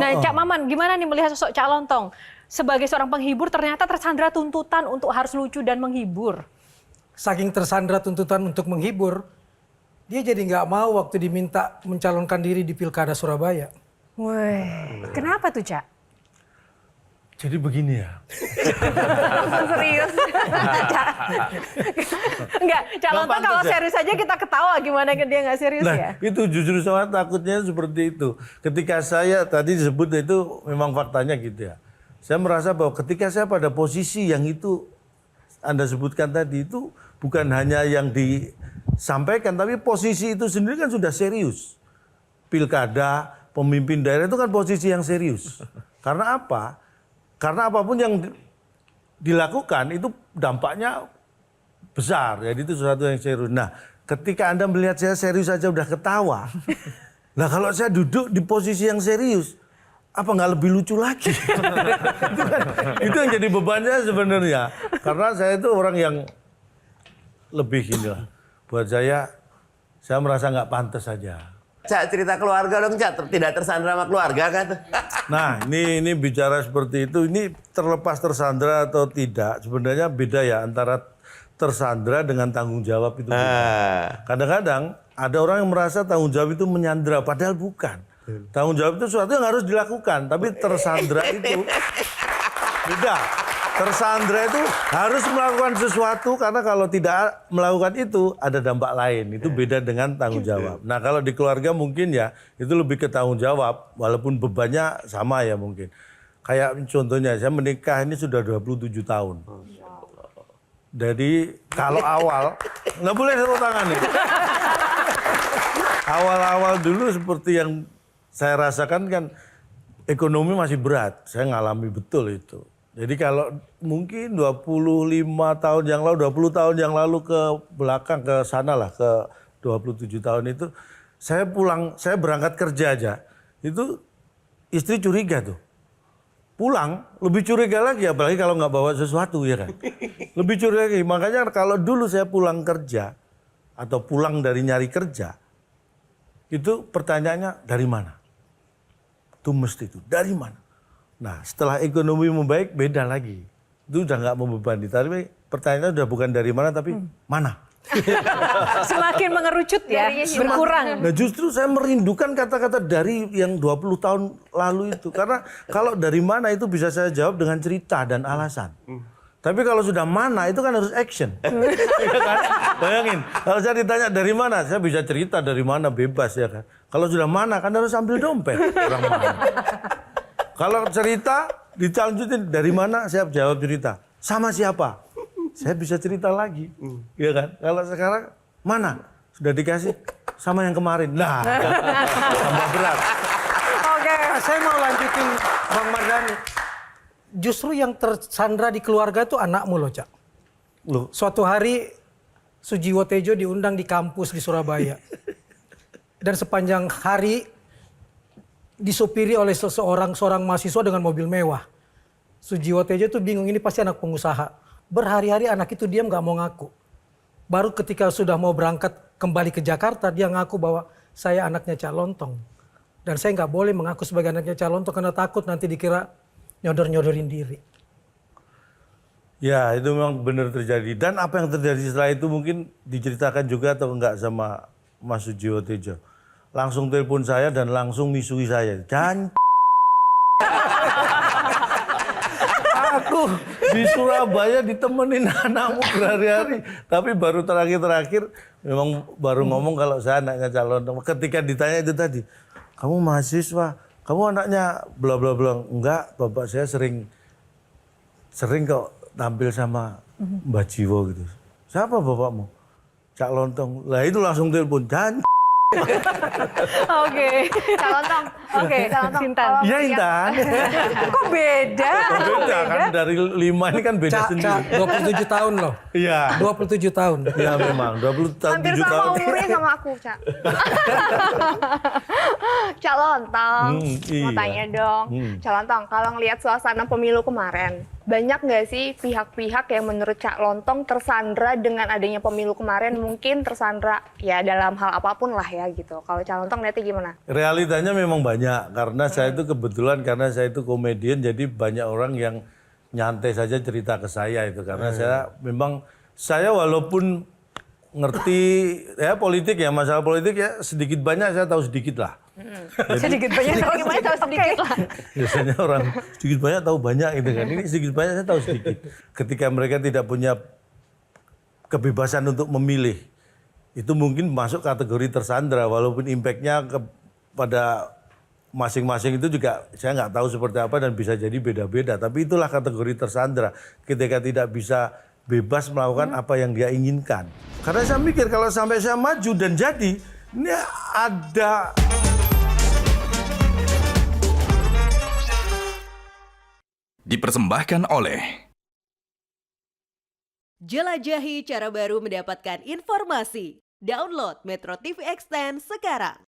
Nah, Cak Maman, gimana nih melihat sosok Cak Lontong? Sebagai seorang penghibur ternyata tersandra tuntutan untuk harus lucu dan menghibur. Saking tersandra tuntutan untuk menghibur, dia jadi nggak mau waktu diminta mencalonkan diri di Pilkada Surabaya. Wih, kenapa tuh, Cak? Jadi begini ya. Serius. Enggak, Cak Lontong kalau serius aja kita ketawa, gimana dia nggak serius Nah, ya? itu justru saya takutnya seperti itu. Ketika saya tadi disebut itu memang faktanya gitu ya. Saya merasa bahwa ketika saya pada posisi yang itu Anda sebutkan tadi itu bukan hanya yang disampaikan, tapi posisi itu sendiri kan sudah serius. Pilkada, pemimpin daerah itu kan posisi yang serius. Karena apa? Karena apapun yang dilakukan itu dampaknya besar. Jadi itu sesuatu yang serius. Nah, ketika Anda melihat saya serius saja udah ketawa. Nah, kalau saya duduk di posisi yang serius, apa nggak lebih lucu lagi? itu yang jadi beban saya sebenarnya. Karena saya itu orang yang lebih gini lah. Buat saya merasa nggak pantas saja. Cak, cerita keluarga dong, Cak. Tidak tersandra sama keluarga kan? Nah, ini bicara seperti itu, ini terlepas tersandra atau tidak, sebenarnya beda ya antara tersandra dengan tanggung jawab itu. Kadang-kadang ada orang yang merasa tanggung jawab itu menyandra, padahal bukan. Tanggung jawab itu sesuatu yang harus dilakukan, tapi tersandra itu beda. Tersandra itu harus melakukan sesuatu karena kalau tidak melakukan itu ada dampak lain. Itu beda dengan tanggung jawab. Nah, kalau di keluarga mungkin ya itu lebih ke tanggung jawab walaupun bebannya sama ya mungkin. Kayak contohnya saya menikah ini sudah 27 tahun. Jadi kalau awal nggak boleh tepuk tangan nih. Awal-awal dulu seperti yang saya rasakan kan ekonomi masih berat. Saya ngalami betul itu. Jadi kalau mungkin 25 tahun yang lalu, 20 tahun yang lalu ke belakang ke sana lah, ke 27 tahun itu, saya berangkat kerja aja. Itu istri curiga tuh. Pulang, lebih curiga lagi, apalagi kalau nggak bawa sesuatu ya kan. Lebih curiga lagi, makanya kalau dulu saya pulang kerja, atau pulang dari nyari kerja, itu pertanyaannya dari mana? Itu mesti itu, dari mana? Nah, setelah ekonomi membaik beda lagi. Itu udah nggak membebani. Tapi pertanyaannya udah bukan dari mana tapi mana. Semakin mengerucut ya, berkurang. Nah, justru saya merindukan kata-kata dari yang 20 tahun lalu itu. Karena kalau dari mana itu bisa saya jawab dengan cerita dan alasan. Tapi kalau sudah mana itu kan harus action. Ya kan? Bayangin, kalau saya ditanya dari mana, saya bisa cerita dari mana bebas ya kan. Kalau sudah mana kan harus ambil dompet. Orang mana. Kalau cerita dilanjutin dari mana saya jawab cerita. Sama siapa? Saya bisa cerita lagi. Ya kan? Kalau sekarang mana? Sudah dikasih sama yang kemarin. Nah, tambah berat. Oke, saya mau lanjutin Bang Mardhani. Justru yang tersandra di keluarga itu anakmu loh, Cak. Loh, Suatu hari Sujiwo Tejo diundang di kampus di Surabaya. Dan sepanjang hari disopiri oleh seorang mahasiswa dengan mobil mewah. Sujiwo Tejo tuh bingung, ini pasti anak pengusaha. Berhari-hari anak itu diam gak mau ngaku. Baru ketika sudah mau berangkat kembali ke Jakarta, dia ngaku bahwa saya anaknya Cak Lontong. Dan saya nggak boleh mengaku sebagai anaknya Cak Lontong karena takut nanti dikira nyodor-nyodorin diri. ya itu memang benar terjadi. Dan apa yang terjadi setelah itu mungkin diceritakan juga atau enggak sama Mas Sujiwo Tejo. Langsung telepon saya dan langsung misui saya. Dan aku di Surabaya ditemenin anakmu berhari-hari. Tapi baru terakhir memang baru ngomong kalau saya anaknya calon. Ketika ditanya itu tadi, kamu mahasiswa, kamu anaknya bla bla bla. Enggak, bapak saya sering kok tampil sama Mbak Jiwo gitu. Siapa bapakmu? Cak Lontong. Lah itu langsung telepon. Dan Oke. Cak Lontong. Oke, Intan. iya Intan. Kok beda? Beda kan dari 5 ini kan beda Cak, sendiri. 27 tahun loh. Iya. 27 tahun. Iya memang 27 Hampir sama tahun. umurnya sama aku, Cak. Cak Lontong, mau iya. tanya dong. Cak Lontong, kalau ngelihat suasana pemilu kemarin, Banyak nggak sih pihak-pihak yang menurut Cak Lontong tersandra dengan adanya pemilu kemarin, mungkin tersandra ya dalam hal apapun lah ya gitu. Kalau Cak Lontong lihatnya gimana? Realitanya memang banyak karena saya itu kebetulan karena saya itu komedian jadi banyak orang yang nyantai saja cerita ke saya itu karena saya walaupun ngerti ya politik ya masalah politik ya sedikit banyak saya tahu sedikit lah. Sedikit banyak tahu gimana tahu sedikit lah. Biasanya orang sedikit banyak tahu banyak gitu kan. Ini sedikit banyak saya tahu sedikit. Ketika mereka tidak punya kebebasan untuk memilih, itu mungkin masuk kategori tersandra. Walaupun impactnya kepada masing-masing itu juga saya nggak tahu seperti apa dan bisa jadi beda-beda. Tapi itulah kategori tersandra. Ketika tidak bisa bebas melakukan apa yang dia inginkan. Karena saya mikir kalau sampai saya maju dan jadi, ini ada... Dipersembahkan oleh Jelajahi cara baru mendapatkan informasi. Download Metro TV Extend sekarang.